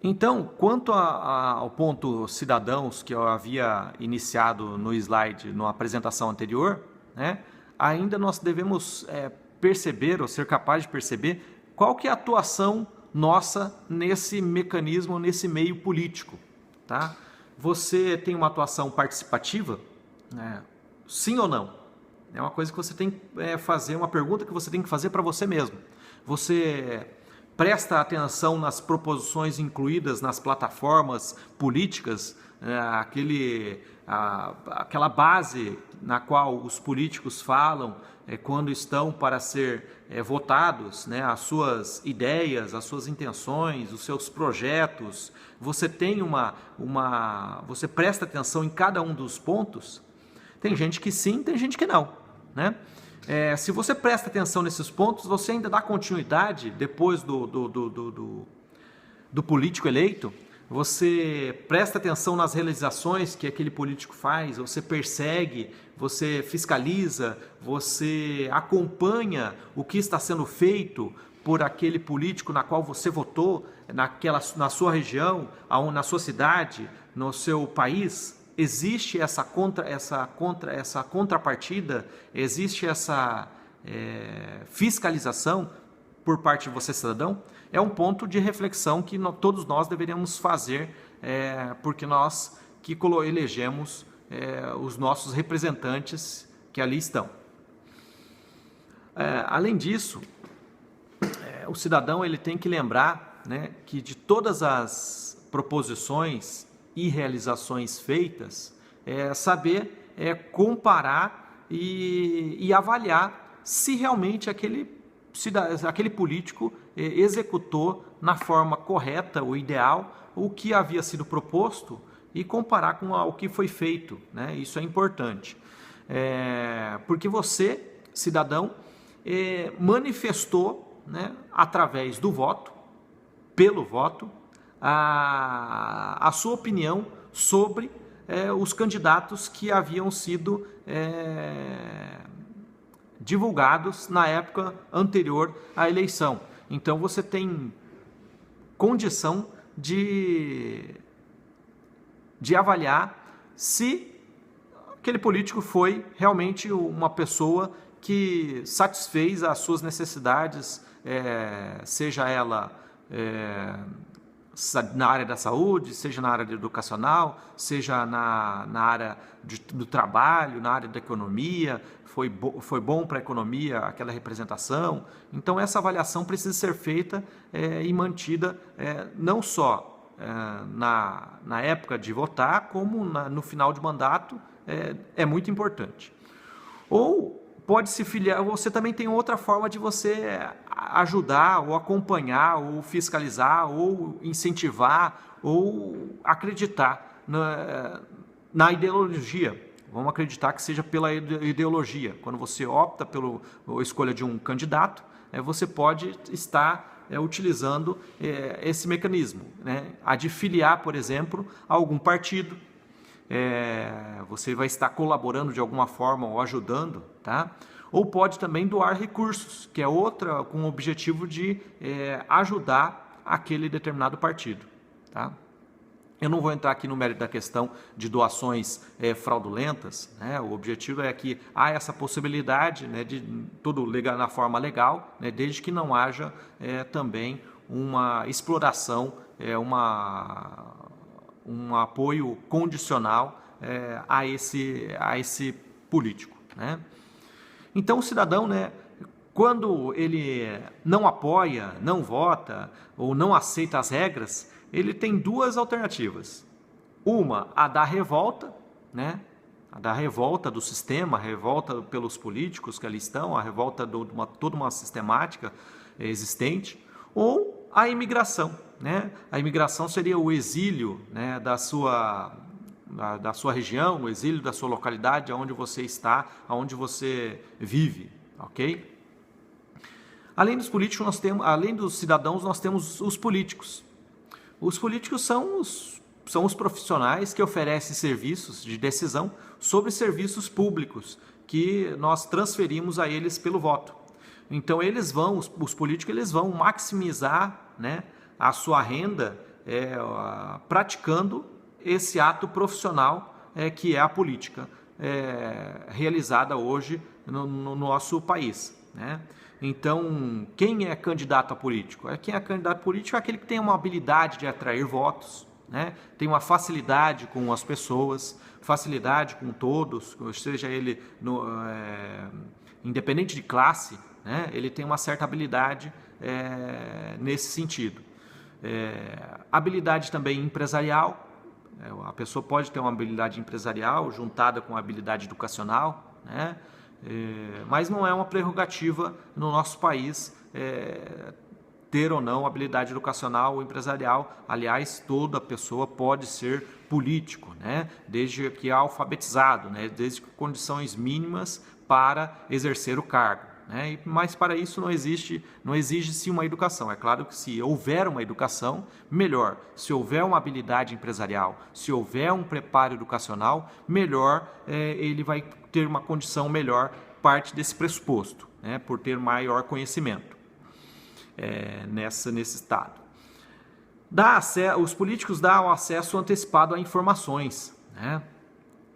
Então, quanto ao ponto cidadãos que eu havia iniciado no slide, na apresentação anterior, né, ainda nós devemos perceber, ou ser capaz de perceber, qual que é a atuação nossa nesse mecanismo, nesse meio político. Tá? Você tem uma atuação participativa? Né? Sim ou não? É uma coisa que você tem que fazer, uma pergunta que você tem que fazer para você mesmo. Você presta atenção nas proposições incluídas nas plataformas políticas, aquela base na qual os políticos falam quando estão para ser votados, né, as suas ideias, as suas intenções, os seus projetos. Você tem você presta atenção em cada um dos pontos? Tem gente que sim, tem gente que não, né? Se você presta atenção nesses pontos, você ainda dá continuidade depois do político eleito, você presta atenção nas realizações que aquele político faz, você persegue, você fiscaliza, você acompanha o que está sendo feito por aquele político na qual você votou, na sua região, na sua cidade, no seu país. Existe essa contrapartida, existe essa fiscalização por parte de você, cidadão? É um ponto de reflexão que todos nós deveríamos fazer, porque nós que elegemos os nossos representantes que ali estão. Além disso, o cidadão ele tem que lembrar, né, que de todas as proposições e realizações feitas, saber comparar e avaliar se realmente aquele político executou na forma correta, o ideal, o que havia sido proposto e comparar com o que foi feito, né? Isso é importante, porque você, cidadão, manifestou, né, através do voto, pelo voto, a sua opinião sobre os candidatos que haviam sido divulgados na época anterior à eleição. Então você tem condição de avaliar se aquele político foi realmente uma pessoa que satisfez as suas necessidades, seja ela na área da saúde, seja na área educacional, seja na área do trabalho, na área da economia, foi bom para a economia aquela representação. Então essa avaliação precisa ser feita e mantida não só na época de votar, como no final de mandato, é muito importante. Ou pode se filiar, você também tem outra forma de você ajudar, ou acompanhar, ou fiscalizar, ou incentivar, ou acreditar na ideologia. Vamos acreditar que seja pela ideologia. Quando você opta pela escolha de um candidato, você pode estar utilizando esse mecanismo, né? A de filiar, por exemplo, a algum partido. Você vai estar colaborando de alguma forma ou ajudando, tá? Ou pode também doar recursos, que é outra com o objetivo de ajudar aquele determinado partido, tá? Eu não vou entrar aqui no mérito da questão de doações fraudulentas, né? O objetivo é que há essa possibilidade, né, de tudo legal, na forma legal, né, desde que não haja também uma exploração, um apoio condicional a esse político, né? Então o cidadão, né, quando ele não apoia, não vota ou não aceita as regras, ele tem duas alternativas. Uma, a da revolta, né? A da revolta do sistema, a revolta pelos políticos que ali estão, a revolta de toda uma sistemática existente, ou a imigração, né? A imigração seria o exílio, né, da sua região, o exílio da sua localidade, onde você está, onde você vive, ok? Além dos políticos, além dos cidadãos, nós temos os políticos. Os políticos são os profissionais que oferecem serviços de decisão sobre serviços públicos que nós transferimos a eles pelo voto. Então os políticos vão maximizar, né, a sua renda praticando esse ato profissional que é a política realizada hoje no nosso país, né? Então, quem é candidato a político? Quem é candidato a político é aquele que tem uma habilidade de atrair votos, né? Tem uma facilidade com as pessoas, facilidade com todos, seja ele independente de classe, né? Ele tem uma certa habilidade nesse sentido. Habilidade também empresarial, a pessoa pode ter uma habilidade empresarial juntada com uma habilidade educacional, né? Mas não é uma prerrogativa no nosso país ter ou não habilidade educacional ou empresarial. Aliás, toda pessoa pode ser político, né? Desde que é alfabetizado, né? Desde que condições mínimas para exercer o cargo, né? Mas para isso não exige-se uma educação. É claro que se houver uma educação, melhor. Se houver uma habilidade empresarial, se houver um preparo educacional, melhor, ele vai ter uma condição melhor, parte desse pressuposto, né? Por ter maior conhecimento nesse estado. Os políticos dão acesso antecipado a informações, né?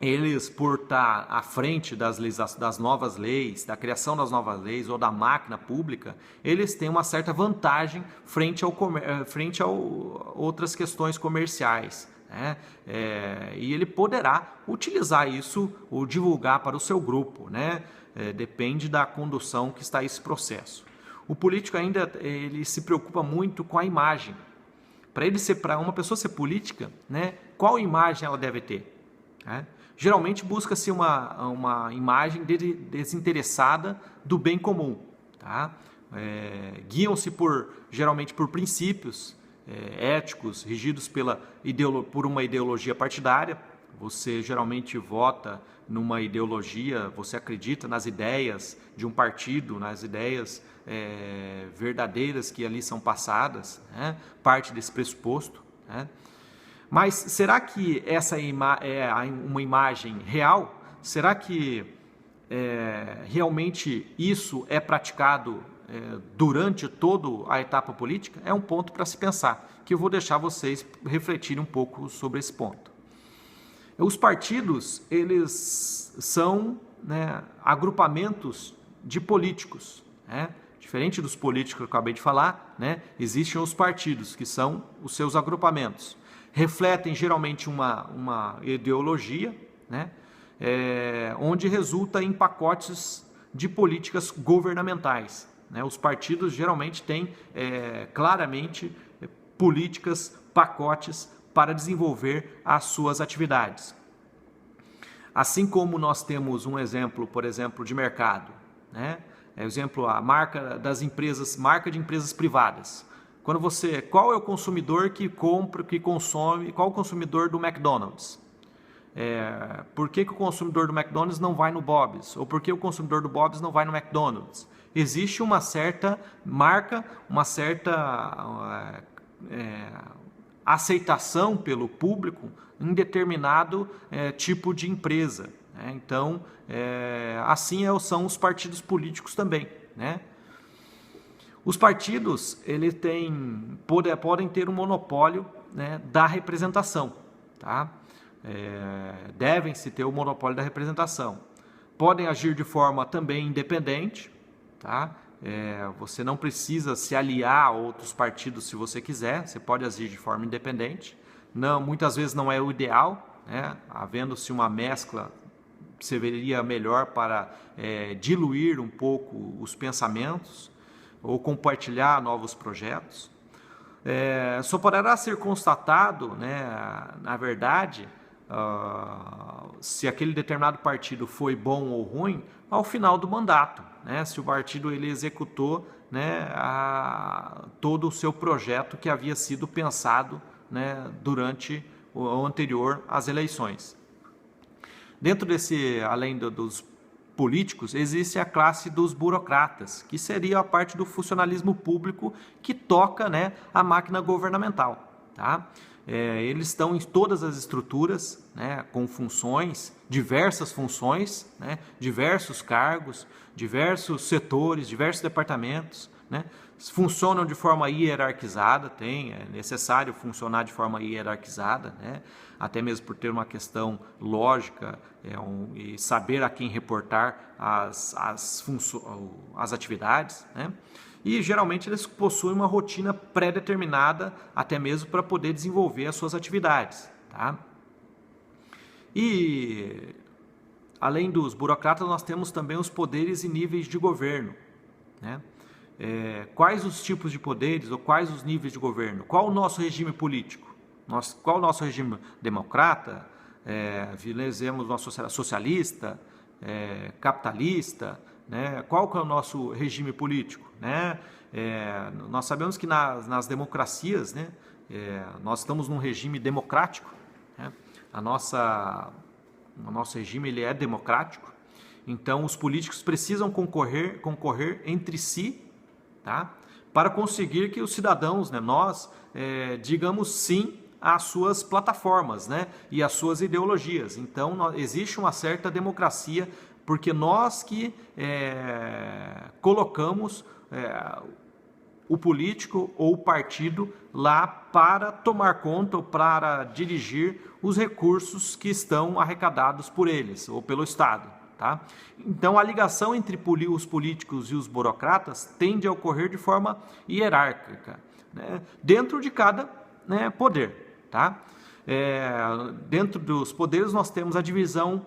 Eles, por estar à frente das novas leis, da criação das novas leis ou da máquina pública, eles têm uma certa vantagem frente a outras questões comerciais, né? E ele poderá utilizar isso ou divulgar para o seu grupo, né? Depende da condução que está esse processo. O político ainda ele se preocupa muito com a imagem. Para uma pessoa ser política, né, qual imagem ela deve ter, né? Geralmente busca-se uma imagem desinteressada do bem comum, tá? Guiam-se geralmente por princípios éticos regidos por uma ideologia partidária. Você geralmente vota numa ideologia, você acredita nas ideias de um partido, nas ideias verdadeiras que ali são passadas, né? Parte desse pressuposto, né? Mas será que essa é uma imagem real? Será que realmente isso é praticado durante toda a etapa política? É um ponto para se pensar, que eu vou deixar vocês refletirem um pouco sobre esse ponto. Os partidos, eles são, né, agrupamentos de políticos, né? Diferente dos políticos que eu acabei de falar, né, existem os partidos, que são os seus agrupamentos. Refletem geralmente uma ideologia, né, onde resulta em pacotes de políticas governamentais, né? Os partidos geralmente têm claramente políticas, pacotes para desenvolver as suas atividades. Assim como nós temos um exemplo, por exemplo, de mercado, né? Exemplo, a marca de empresas privadas. Qual é o consumidor que compra, que consome, qual é o consumidor do McDonald's? Por que o consumidor do McDonald's não vai no Bob's? Ou por que o consumidor do Bob's não vai no McDonald's? Existe uma certa marca, uma certa aceitação pelo público em determinado tipo de empresa, né? Então, assim são os partidos políticos também, né? Os partidos podem ter um monopólio, né, da representação, tá? Devem-se ter o monopólio da representação. Podem agir de forma também independente, tá? Você não precisa se aliar a outros partidos se você quiser, você pode agir de forma independente. Muitas vezes não é o ideal, né? Havendo-se uma mescla, seria melhor para diluir um pouco os pensamentos ou compartilhar novos projetos. Só poderá ser constatado, né, na verdade, se aquele determinado partido foi bom ou ruim ao final do mandato, né? Se o partido ele executou, né, todo o seu projeto que havia sido pensado, né, durante o anterior às eleições. Dentro além dos políticos, existe a classe dos burocratas, que seria a parte do funcionalismo público que toca, né, a máquina governamental, tá? Eles estão em todas as estruturas, né, com funções, diversas funções, né, diversos cargos, diversos setores, diversos departamentos, né? funcionam de forma hierarquizada, é necessário funcionar de forma hierarquizada, né? Até mesmo por ter uma questão lógica e saber a quem reportar as atividades, né? E geralmente eles possuem uma rotina pré-determinada, até mesmo para poder desenvolver as suas atividades, tá? E além dos burocratas, nós temos também os poderes e níveis de governo, né? Quais os tipos de poderes ou quais os níveis de governo? Qual o nosso regime político? Qual o nosso regime democrata? Dizemos nosso socialista, capitalista, né? Qual que é o nosso regime político, né? Nós sabemos que nas democracias, né, nós estamos num regime democrático, né? O nosso regime ele é democrático, então os políticos precisam concorrer entre si, tá? Para conseguir que os cidadãos, né, nós, digamos sim às suas plataformas, né, e às suas ideologias. Então existe uma certa democracia, porque nós que colocamos o político ou o partido lá para tomar conta ou para dirigir os recursos que estão arrecadados por eles ou pelo Estado, tá? Então a ligação entre os políticos e os burocratas tende a ocorrer de forma hierárquica, né, dentro de cada, né, poder, tá? Dentro dos poderes nós temos a divisão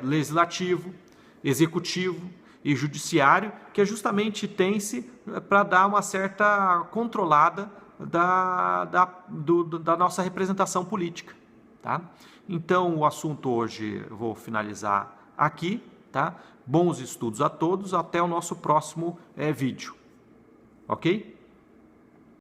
legislativo, executivo e judiciário, que justamente tem-se para dar uma certa controlada da nossa representação política, tá? Então o assunto hoje eu vou finalizar aqui, tá? Bons estudos a todos, até o nosso próximo vídeo, ok?